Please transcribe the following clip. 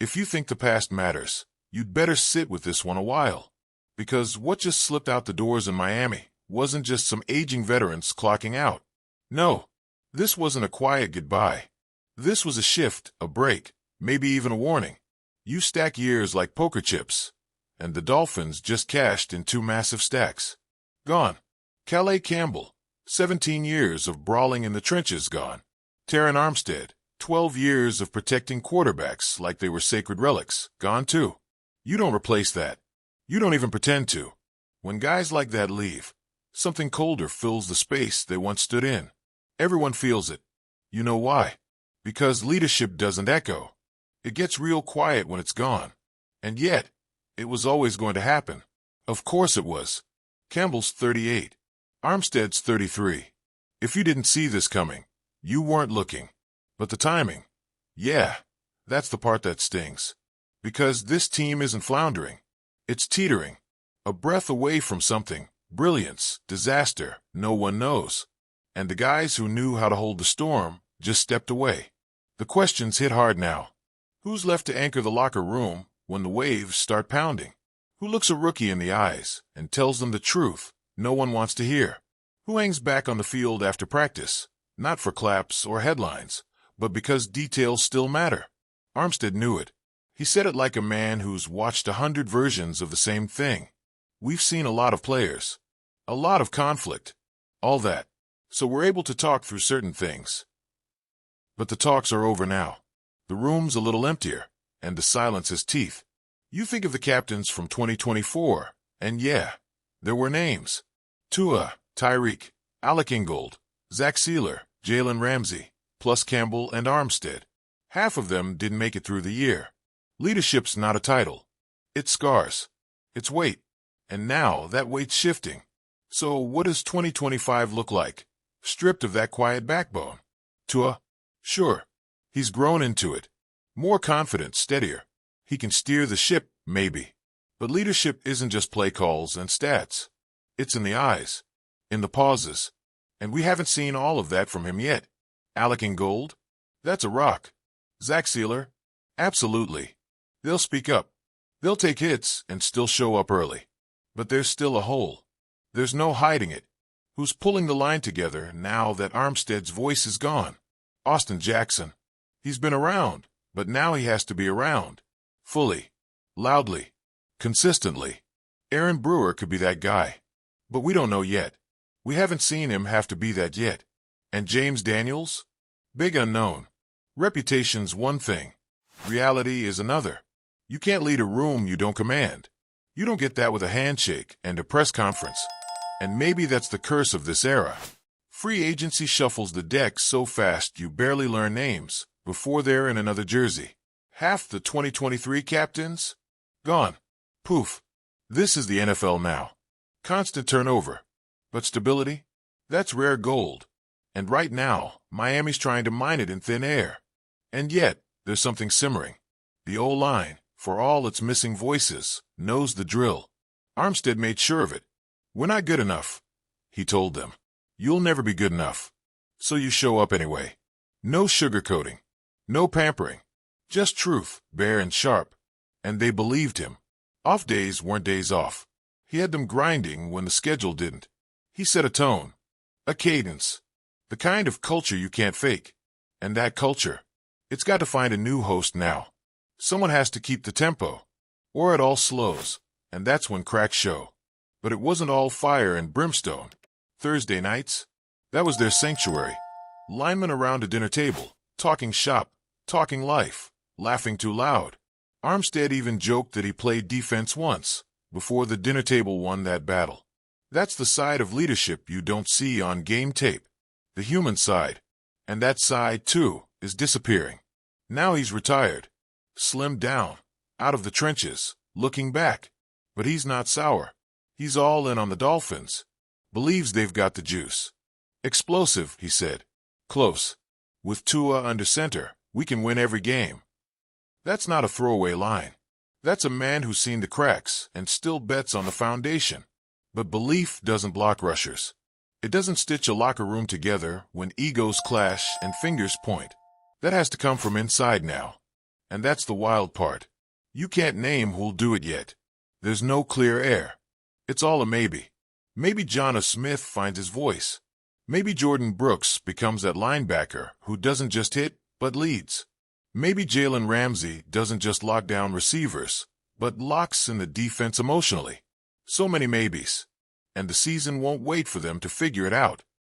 If you think the past matters, you'd better sit with this one a while. Because what just slipped out the doors in Miami wasn't just some aging veterans clocking out. No, this wasn't a quiet goodbye. This was a shift, a break, maybe even a warning. You stack years like poker chips, and the Dolphins just cashed in 2 massive stacks. Gone. Calais Campbell, 17 years of brawling in the trenches gone. Terron Armstead, 12 years of protecting quarterbacks like they were sacred relics, gone too. You don't replace that. You don't even pretend to. When guys like that leave, something colder fills the space they once stood in. Everyone feels it. You know why? Because leadership doesn't echo. It gets real quiet when it's gone. And yet, it was always going to happen. Of course it was. Campbell's 38. Armstead's 33. If you didn't see this coming, you weren't looking. But the timing, yeah, that's the part that stings. Because this team isn't floundering. It's teetering. A breath away from something, brilliance, disaster, no one knows. And the guys who knew how to hold the storm just stepped away. The questions hit hard now. Who's left to anchor the locker room when the waves start pounding? Who looks a rookie in the eyes and tells them the truth no one wants to hear? Who hangs back on the field after practice, not for claps or headlines, but because details still matter? Armstead knew it. He said it like a man who's watched 100 versions of the same thing. We've seen a lot of players, a lot of conflict, all that. So we're able to talk through certain things. But the talks are over now. The room's a little emptier, and the silence has teeth. You think of the captains from 2024, and yeah, there were names. Tua, Tyreek, Alec Ingold, Zach Sealer, Jalen Ramsey, plus Campbell and Armstead. Half of them didn't make it through the year. Leadership's not a title. It's scars. It's weight. And now that weight's shifting. So what does 2025 look like, stripped of that quiet backbone? Tua? Sure. He's grown into it. More confident, steadier. He can steer the ship, maybe. But leadership isn't just play calls and stats. It's in the eyes, in the pauses. And we haven't seen all of that from him yet. Alec Ingold? That's a rock. Zach Sealer? Absolutely. They'll speak up. They'll take hits and still show up early. But there's still a hole. There's no hiding it. Who's pulling the line together now that Armstead's voice is gone? Austin Jackson. He's been around, but now he has to be around. Fully. Loudly. Consistently. Aaron Brewer could be that guy. But we don't know yet. We haven't seen him have to be that yet. And James Daniels? Big unknown. Reputation's one thing. Reality is another. You can't lead a room you don't command. You don't get that with a handshake and a press conference. And maybe that's the curse of this era. Free agency shuffles the deck so fast you barely learn names before they're in another jersey. Half the 2023 captains? Gone. Poof. This is the NFL now. Constant turnover. But stability? That's rare gold. And right now, Miami's trying to mine it in thin air. And yet, there's something simmering. The O-line, for all its missing voices, knows the drill. Armstead made sure of it. We're not good enough, he told them. You'll never be good enough. So you show up anyway. No sugarcoating. No pampering. Just truth, bare and sharp. And they believed him. Off days weren't days off. He had them grinding when the schedule didn't. He set a tone. A cadence. The kind of culture you can't fake. And that culture, it's got to find a new host now. Someone has to keep the tempo. Or it all slows. And that's when cracks show. But it wasn't all fire and brimstone. Thursday nights? That was their sanctuary. Linemen around a dinner table, talking shop, talking life, laughing too loud. Armstead even joked that he played defense once, before the dinner table won that battle. That's the side of leadership you don't see on game tape. The human side. And that side, too, is disappearing. Now he's retired. Slimmed down, out of the trenches, looking back. But he's not sour. He's all in on the Dolphins. Believes they've got the juice. Explosive, he said. Close. With Tua under center, we can win every game. That's not a throwaway line. That's a man who's seen the cracks and still bets on the foundation. But belief doesn't block rushers. It doesn't stitch a locker room together when egos clash and fingers point. That has to come from inside now. And that's the wild part. You can't name who'll do it yet. There's no clear air. It's all a maybe. Maybe Jonnu Smith finds his voice. Maybe Jordan Brooks becomes that linebacker who doesn't just hit, but leads. Maybe Jalen Ramsey doesn't just lock down receivers, but locks in the defense emotionally. So many maybes. And the season won't wait for them to figure it out.